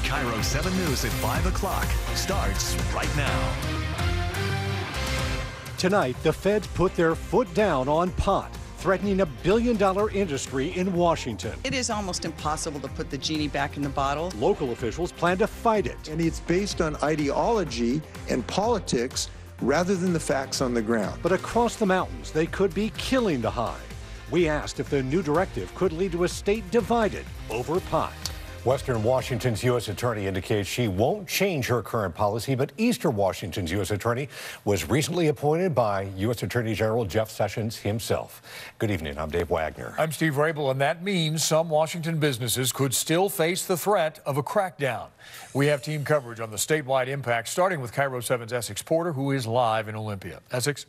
Cairo 7 News at 5 o'clock starts right now. Tonight, the feds put their foot down on pot, threatening a billion-dollar industry in Washington. It is almost impossible to put the genie back in the bottle. Local officials plan to fight it. And it's based on ideology and politics rather than the facts on the ground. But across the mountains, they could be killing the high. We asked if the new directive could lead to a state divided over pot. Western Washington's U.S. Attorney indicates she won't change her current policy, but Eastern Washington's U.S. Attorney was recently appointed by U.S. Attorney General Jeff Sessions himself. Good evening, I'm Dave Wagner. I'm Steve Rabel, and that means some Washington businesses could still face the threat of a crackdown. We have team coverage on the statewide impact, starting with Cairo 7's Essex Porter, who is live in Olympia. Essex?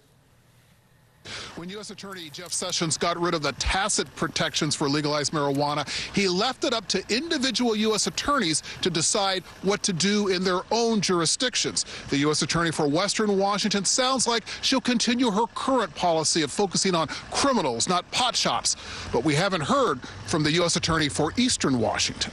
When U.S. Attorney Jeff Sessions got rid of the tacit protections for legalized marijuana, he left it up to individual U.S. attorneys to decide what to do in their own jurisdictions. The U.S. Attorney for Western Washington sounds like she'll continue her current policy of focusing on criminals, not pot shops. But we haven't heard from the U.S. Attorney for Eastern Washington.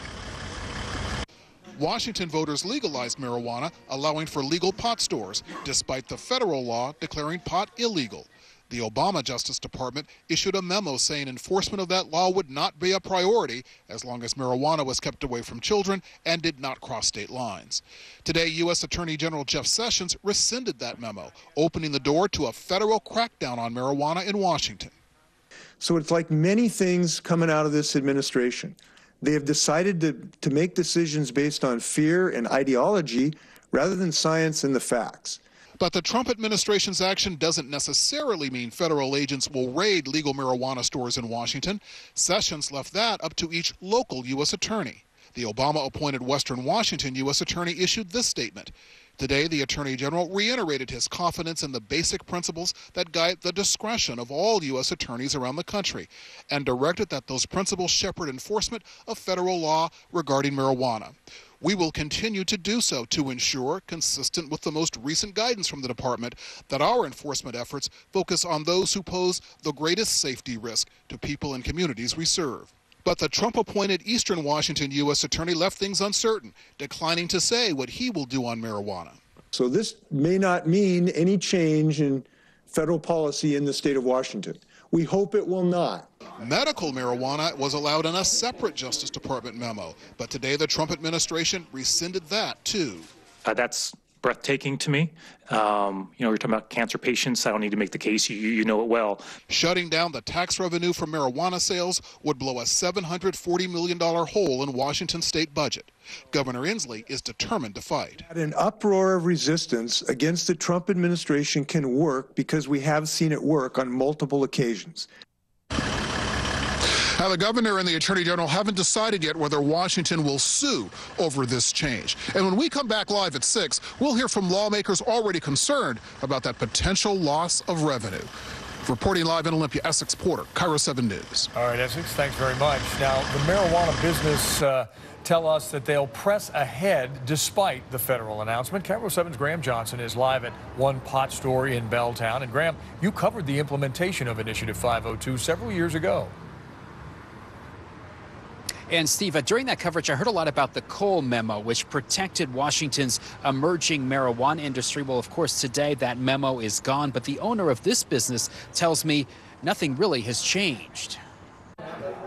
Washington voters legalized marijuana, allowing for legal pot stores, despite the federal law declaring pot illegal. The Obama Justice Department issued a memo saying enforcement of that law would not be a priority as long as marijuana was kept away from children and did not cross state lines. Today, U.S. Attorney General Jeff Sessions rescinded that memo, opening the door to a federal crackdown on marijuana in Washington. So it's like many things coming out of this administration. They have decided to make decisions based on fear and ideology rather than science and the facts. But the Trump administration's action doesn't necessarily mean federal agents will raid legal marijuana stores in Washington. Sessions left that up to each local U.S. attorney. The Obama-appointed Western Washington U.S. attorney issued this statement. Today, the Attorney General reiterated his confidence in the basic principles that guide the discretion of all U.S. attorneys around the country, and directed that those principles shepherd enforcement of federal law regarding marijuana. We will continue to do so to ensure, consistent with the most recent guidance from the department, that our enforcement efforts focus on those who pose the greatest safety risk to people and communities we serve. But the Trump-appointed Eastern Washington U.S. Attorney left things uncertain, declining to say what he will do on marijuana. So this may not mean any change in federal policy in the state of Washington. We hope it will not. Medical marijuana was allowed in a separate Justice Department memo, but today the Trump administration rescinded that too. That's breathtaking to me. You're talking about cancer patients. I don't need to make the case. You know it well. Shutting down the tax revenue from marijuana sales would blow a $740 million hole in Washington's state budget. Governor Inslee is determined to fight. An uproar of resistance against the Trump administration can work because we have seen it work on multiple occasions. Now, the governor and the attorney general haven't decided yet whether Washington will sue over this change. And when we come back live at 6, we'll hear from lawmakers already concerned about that potential loss of revenue. Reporting live in Olympia, Essex Porter, Cairo 7 News. All right, Essex, thanks very much. Now, the marijuana business tell us that they'll press ahead despite the federal announcement. Cairo 7's Graham Johnson is live at one pot store in Belltown. And Graham, you covered the implementation of Initiative 502 several years ago. And Steve, during that coverage, I heard a lot about the Cole memo, which protected Washington's emerging marijuana industry. Well, of course, today that memo is gone, but the owner of this business tells me nothing really has changed.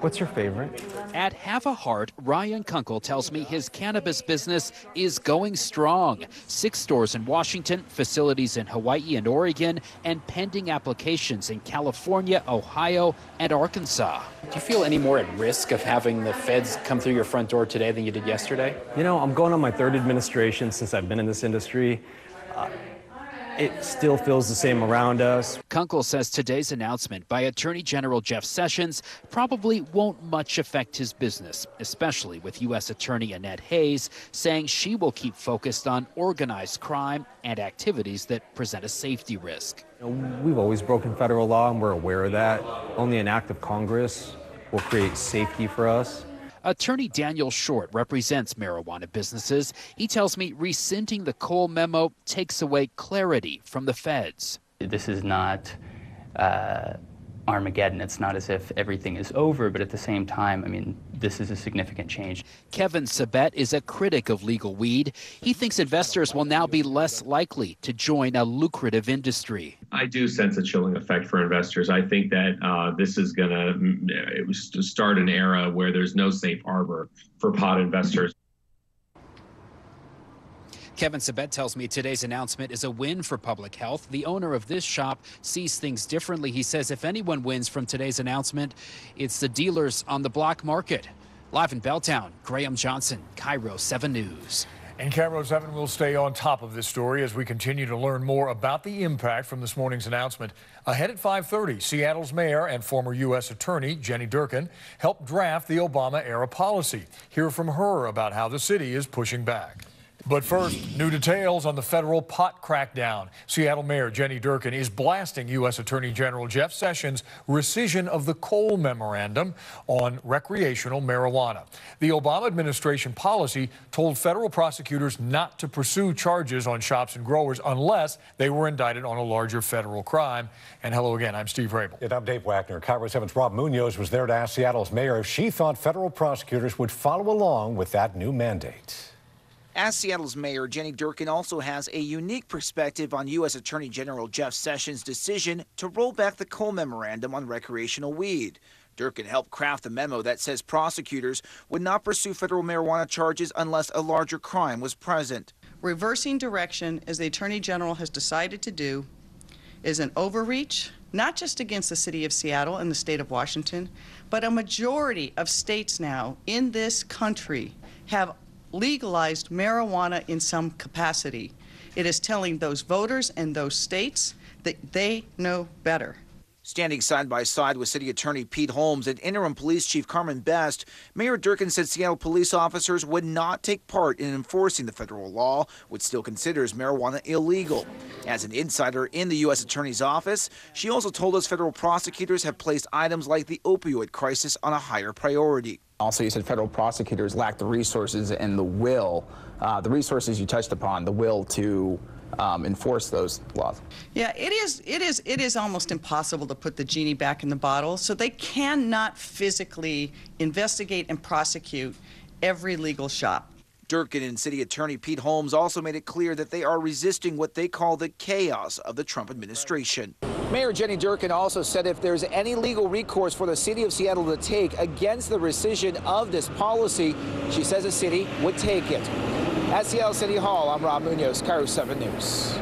What's your favorite? At Have a Heart, Ryan Kunkel tells me his cannabis business is going strong. 6 stores in Washington, facilities in Hawaii and Oregon, and pending applications in California, Ohio, and Arkansas. Do you feel any more at risk of having the feds come through your front door today than you did yesterday? You know, I'm going on my 3rd administration since I've been in this industry. It still feels the same around us. Kunkel says today's announcement by Attorney General Jeff Sessions probably won't much affect his business, especially with U.S. Attorney Annette Hayes saying she will keep focused on organized crime and activities that present a safety risk. We've always broken federal law, and we're aware of that. Only an act of Congress will create safety for us. Attorney Daniel Short represents marijuana businesses. He tells me rescinding the Cole memo takes away clarity from the feds. This is not Armageddon. It's not as if everything is over, but at the same time, I mean, this is a significant change. Kevin Sabet is a critic of legal weed. He thinks investors will now be less likely to join a lucrative industry. I do sense a chilling effect for investors. I think that this is going to start an era where there's no safe harbor for pot investors. Kevin Sabet tells me today's announcement is a win for public health. The owner of this shop sees things differently. He says if anyone wins from today's announcement, it's the dealers on the black market. Live in Belltown, Graham Johnson, Cairo 7 News. And Cairo 7 will stay on top of this story as we continue to learn more about the impact from this morning's announcement. Ahead at 5:30, Seattle's mayor and former U.S. Attorney Jenny Durkan helped draft the Obama-era policy. Hear from her about how the city is pushing back. But first, new details on the federal pot crackdown. Seattle Mayor Jenny Durkan is blasting U.S. Attorney General Jeff Sessions' rescission of the Cole Memorandum on recreational marijuana. The Obama administration policy told federal prosecutors not to pursue charges on shops and growers unless they were indicted on a larger federal crime. And hello again, I'm Steve Rabel. And I'm Dave Wagner. Cairo 7's Rob Munoz was there to ask Seattle's mayor if she thought federal prosecutors would follow along with that new mandate. As Seattle's mayor, Jenny Durkan also has a unique perspective on U.S. Attorney General Jeff Sessions' decision to roll back the Cole Memorandum on recreational weed. Durkan helped craft a memo that says prosecutors would not pursue federal marijuana charges unless a larger crime was present. Reversing direction, as the Attorney General has decided to do, is an overreach, not just against the city of Seattle and the state of Washington, but a majority of states now in this country have legalized marijuana in some capacity. It is telling those voters and those states that they know better. Standing side by side with City Attorney Pete Holmes and Interim Police Chief Carmen Best, Mayor Durkan said Seattle police officers would not take part in enforcing the federal law, which still considers marijuana illegal. As an insider in the U.S. Attorney's office, she also told us federal prosecutors have placed items like the opioid crisis on a higher priority. Also, you said federal prosecutors lack the resources and the will, the resources you touched upon, the will to enforce those laws. Yeah, it is almost impossible to put the genie back in the bottle, so they cannot physically investigate and prosecute every legal shop. Durkan and City Attorney Pete Holmes also made it clear that they are resisting what they call the chaos of the Trump administration. Mayor Jenny Durkan also said if there's any legal recourse for the city of Seattle to take against the rescission of this policy, she says the city would take it. At Seattle City Hall, I'm Rob Munoz, Cairo 7 News.